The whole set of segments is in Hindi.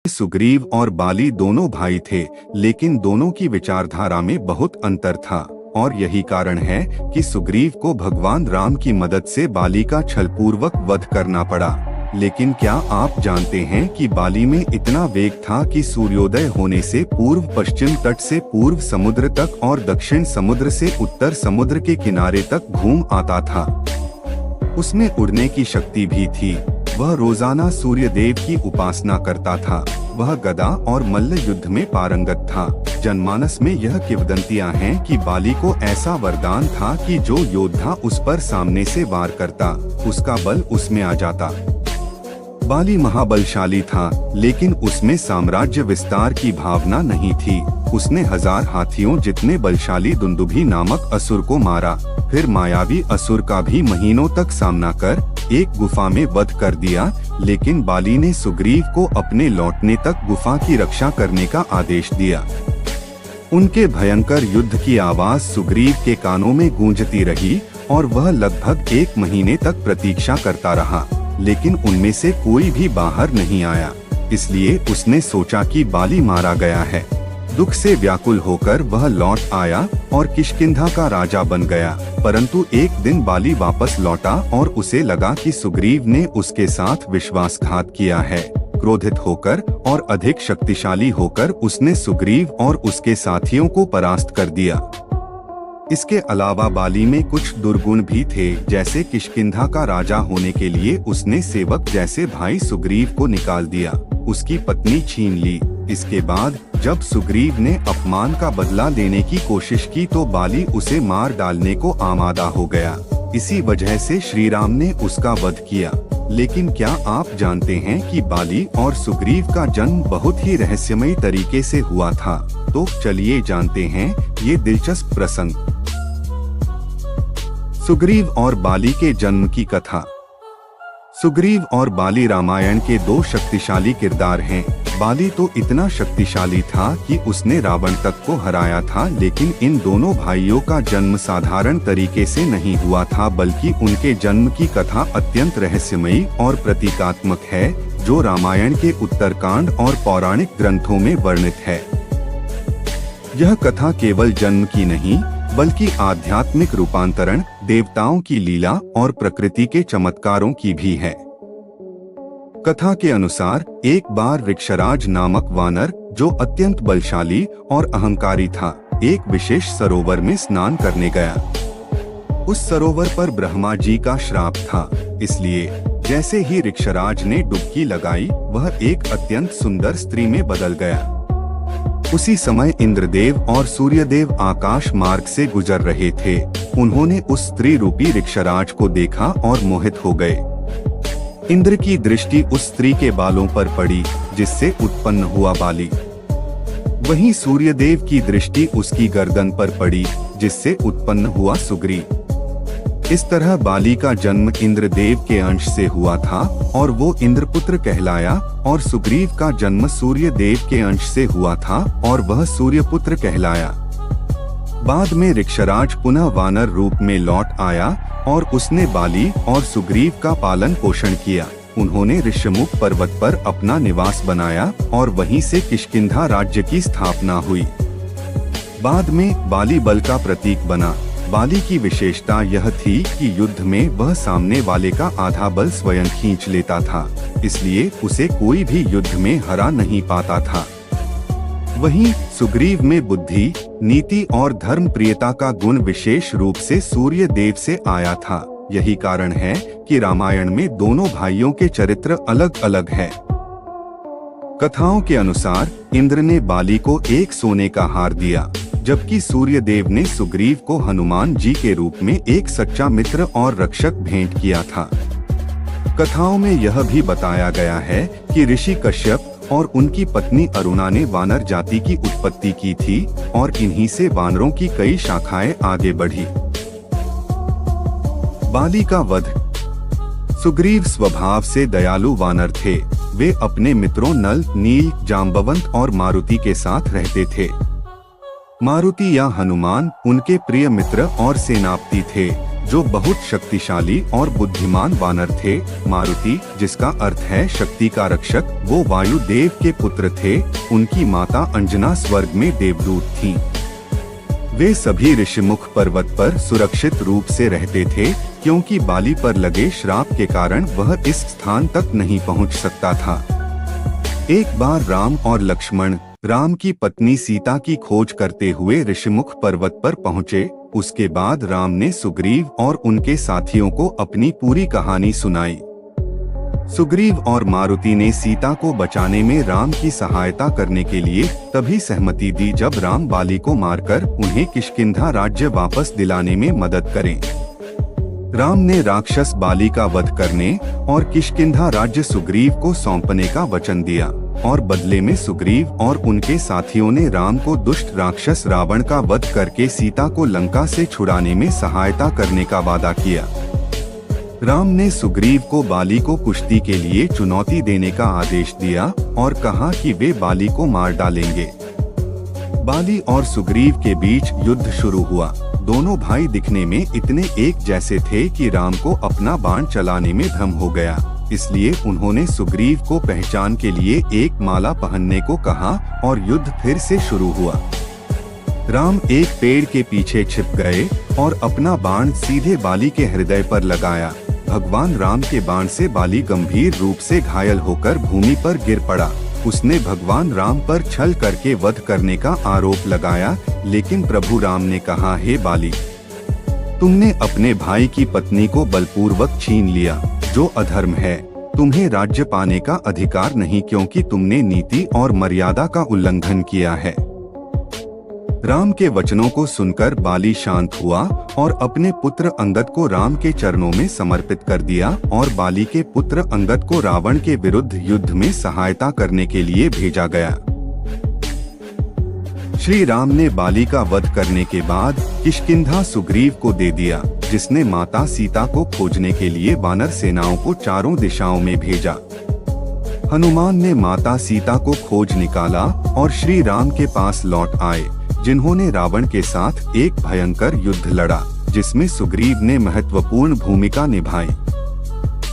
सुग्रीव और बाली दोनों भाई थे, लेकिन दोनों की विचारधारा में बहुत अंतर था और यही कारण है कि सुग्रीव को भगवान राम की मदद से बाली का छलपूर्वक वध करना पड़ा। लेकिन क्या आप जानते हैं कि बाली में इतना वेग था कि सूर्योदय होने से पूर्व पश्चिम तट से पूर्व समुद्र तक और दक्षिण समुद्र से उत्तर समुद्र के किनारे तक घूम आता था। उसमें उड़ने की शक्ति भी थी। वह रोजाना सूर्य देव की उपासना करता था। वह गदा और मल्ल युद्ध में पारंगत था। जनमानस में यह किंवदंतियां हैं कि बाली को ऐसा वरदान था कि जो योद्धा उस पर सामने से वार करता, उसका बल उसमें आ जाता। बाली महाबलशाली था, लेकिन उसमें साम्राज्य विस्तार की भावना नहीं थी। उसने 1000 हाथियों जितने बलशाली दुंदुभी नामक असुर को मारा, फिर मायावी असुर का भी महीनों तक सामना कर एक गुफा में वध कर दिया। लेकिन बाली ने सुग्रीव को अपने लौटने तक गुफा की रक्षा करने का आदेश दिया। उनके भयंकर युद्ध की आवाज सुग्रीव के कानों में गूंजती रही और वह लगभग 1 महीने तक प्रतीक्षा करता रहा, लेकिन उनमें से कोई भी बाहर नहीं आया। इसलिए उसने सोचा कि बाली मारा गया है। दुख से व्याकुल होकर वह लौट आया और किष्किंधा का राजा बन गया। परंतु एक दिन बाली वापस लौटा और उसे लगा कि सुग्रीव ने उसके साथ विश्वासघात किया है। क्रोधित होकर और अधिक शक्तिशाली होकर उसने सुग्रीव और उसके साथियों को परास्त कर दिया। इसके अलावा बाली में कुछ दुर्गुण भी थे, जैसे किष्किंधा का राजा होने के लिए उसने सेवक जैसे भाई सुग्रीव को निकाल दिया, उसकी पत्नी छीन ली। इसके बाद जब सुग्रीव ने अपमान का बदला लेने की कोशिश की तो बाली उसे मार डालने को आमादा हो गया। इसी वजह से श्री राम ने उसका वध किया। लेकिन क्या आप जानते हैं कि बाली और सुग्रीव का जन्म बहुत ही रहस्यमयी तरीके से हुआ था? तो चलिए जानते हैं ये दिलचस्प प्रसंग। सुग्रीव और बाली के जन्म की कथा। सुग्रीव और बाली रामायण के 2 शक्तिशाली किरदार हैं। बाली तो इतना शक्तिशाली था कि उसने रावण तक को हराया था, लेकिन इन दोनों भाइयों का जन्म साधारण तरीके से नहीं हुआ था, बल्कि उनके जन्म की कथा अत्यंत रहस्यमयी और प्रतीकात्मक है, जो रामायण के उत्तरकांड और पौराणिक ग्रंथों में वर्णित है। यह कथा केवल जन्म की नहीं, बल्कि आध्यात्मिक रूपांतरण, देवताओं की लीला और प्रकृति के चमत्कारों की भी है। कथा के अनुसार एक बार ऋक्षराज नामक वानर, जो अत्यंत बलशाली और अहंकारी था, एक विशेष सरोवर में स्नान करने गया। उस सरोवर पर ब्रह्मा जी का श्राप था, इसलिए जैसे ही ऋक्षराज ने डुबकी लगाई, वह एक अत्यंत सुंदर स्त्री में बदल गया। उसी समय इंद्रदेव और सूर्यदेव आकाश मार्ग से गुजर रहे थे। उन्होंने उस स्त्री रूपी ऋक्षराज को देखा और मोहित हो गए। इंद्र की दृष्टि उस स्त्री के बालों पर पड़ी, जिससे उत्पन्न हुआ बाली। वहीं सूर्यदेव की दृष्टि उसकी गर्दन पर पड़ी, जिससे उत्पन्न हुआ सुग्रीव। इस तरह बाली का जन्म इंद्रदेव के अंश से हुआ था और वो इंद्रपुत्र कहलाया, और सुग्रीव का जन्म सूर्यदेव के अंश से हुआ था और वह सूर्यपुत्र कहलाया। बाद में ऋक्षराज पुनः वानर रूप में लौट आया और उसने बाली और सुग्रीव का पालन पोषण किया। उन्होंने ऋष्यमुख पर्वत पर अपना निवास बनाया और वहीं से किष्किंधा राज्य की स्थापना हुई। बाद में बाली बल का प्रतीक बना। बाली की विशेषता यह थी कि युद्ध में वह सामने वाले का आधा बल स्वयं खींच लेता था, इसलिए उसे कोई भी युद्ध में हरा नहीं पाता था। वहीं सुग्रीव में बुद्धि, नीति और धर्म प्रियता का गुण विशेष रूप से सूर्य देव से आया था। यही कारण है कि रामायण में दोनों भाइयों के चरित्र अलग अलग हैं। कथाओं के अनुसार इंद्र ने बाली को एक सोने का हार दिया, जबकि सूर्यदेव ने सुग्रीव को हनुमान जी के रूप में एक सच्चा मित्र और रक्षक भेंट किया था। कथाओं में यह भी बताया गया है कि ऋषि कश्यप और उनकी पत्नी अरुणा ने वानर जाति की उत्पत्ति की थी और इन्हीं से वानरों की कई शाखाएं आगे बढ़ी। बाली का वध। सुग्रीव स्वभाव से दयालु वानर थे। वे अपने मित्रों नल, नील, जाम्बवंत और मारुति के साथ रहते थे। मारुति या हनुमान उनके प्रिय मित्र और सेनापति थे। जो बहुत शक्तिशाली और बुद्धिमान वानर थे। मारुति, जिसका अर्थ है शक्ति का रक्षक, वो वायु देव के पुत्र थे। उनकी माता अंजना स्वर्ग में देवदूत थीं। वे सभी ऋषिमुख पर्वत पर सुरक्षित रूप से रहते थे, क्योंकि बाली पर लगे श्राप के कारण वह इस स्थान तक नहीं पहुंच सकता था। एक बार राम और लक्ष्मण राम की पत्नी सीता की खोज करते हुए ऋषिमुख पर्वत पर पहुँचे। उसके बाद राम ने सुग्रीव और उनके साथियों को अपनी पूरी कहानी सुनाई। सुग्रीव और मारुति ने सीता को बचाने में राम की सहायता करने के लिए तभी सहमति दी जब राम बाली को मारकर उन्हें किष्किंधा राज्य वापस दिलाने में मदद करें। राम ने राक्षस बाली का वध करने और किष्किंधा राज्य सुग्रीव को सौंपने का वचन दिया, और बदले में सुग्रीव और उनके साथियों ने राम को दुष्ट राक्षस रावण का वध करके सीता को लंका से छुड़ाने में सहायता करने का वादा किया। राम ने सुग्रीव को बाली को कुश्ती के लिए चुनौती देने का आदेश दिया और कहा कि वे बाली को मार डालेंगे। बाली और सुग्रीव के बीच युद्ध शुरू हुआ। दोनों भाई दिखने में इतने एक जैसे थे कि राम को अपना बाण चलाने में भ्रम हो गया, इसलिए उन्होंने सुग्रीव को पहचान के लिए एक माला पहनने को कहा और युद्ध फिर से शुरू हुआ। राम एक पेड़ के पीछे छिप गए और अपना बाण सीधे बाली के हृदय पर लगाया। भगवान राम के बाण से बाली गंभीर रूप से घायल होकर भूमि पर गिर पड़ा। उसने भगवान राम पर छल करके वध करने का आरोप लगाया, लेकिन प्रभु राम ने कहा, हे बाली, तुमने अपने भाई की पत्नी को बलपूर्वक छीन लिया, जो अधर्म है। तुम्हें राज्य पाने का अधिकार नहीं, क्योंकि तुमने नीति और मर्यादा का उल्लंघन किया है। राम के वचनों को सुनकर बाली शांत हुआ और अपने पुत्र अंगद को राम के चरणों में समर्पित कर दिया, और बाली के पुत्र अंगद को रावण के विरुद्ध युद्ध में सहायता करने के लिए भेजा गया। श्री राम ने बाली का वध करने के बाद किष्किंधा सुग्रीव को दे दिया, जिसने माता सीता को खोजने के लिए वानर सेनाओं को चारों दिशाओं में भेजा। हनुमान ने माता सीता को खोज निकाला और श्री राम के पास लौट आए, जिन्होंने रावण के साथ एक भयंकर युद्ध लड़ा, जिसमें सुग्रीव ने महत्वपूर्ण भूमिका निभाई।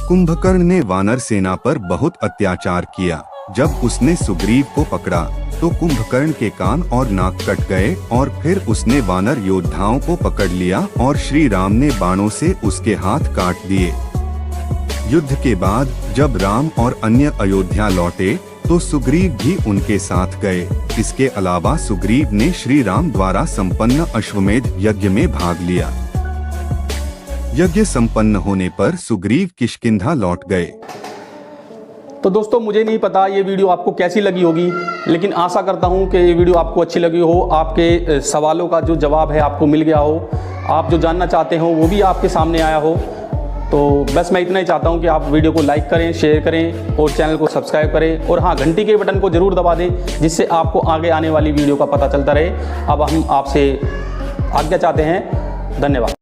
कुंभकर्ण ने वानर सेना पर बहुत अत्याचार किया। जब उसने सुग्रीव को पकड़ा तो कुंभकर्ण के कान और नाक कट गए, और फिर उसने वानर योद्धाओं को पकड़ लिया और श्री राम ने बाणों से उसके हाथ काट दिए। युद्ध के बाद जब राम और अन्य अयोध्या लौटे तो सुग्रीव भी उनके साथ गए। इसके अलावा सुग्रीव ने श्री राम द्वारा संपन्न अश्वमेध यज्ञ में भाग लिया। यज्ञ संपन्न होने पर सुग्रीव किष्किंधा लौट गए। तो दोस्तों, मुझे नहीं पता ये वीडियो आपको कैसी लगी होगी, लेकिन आशा करता हूँ कि ये वीडियो आपको अच्छी लगी हो। आपके सवालों का जो जवाब है आपको मिल गया हो, आप जो जानना चाहते हो वो भी आपके सामने आया हो। तो बस मैं इतना ही चाहता हूँ कि आप वीडियो को लाइक करें, शेयर करें और चैनल को सब्सक्राइब करें, और हाँ, घंटी के बटन को ज़रूर दबा दें, जिससे आपको आगे आने वाली वीडियो का पता चलता रहे। अब हम आपसे आज्ञा चाहते हैं। धन्यवाद।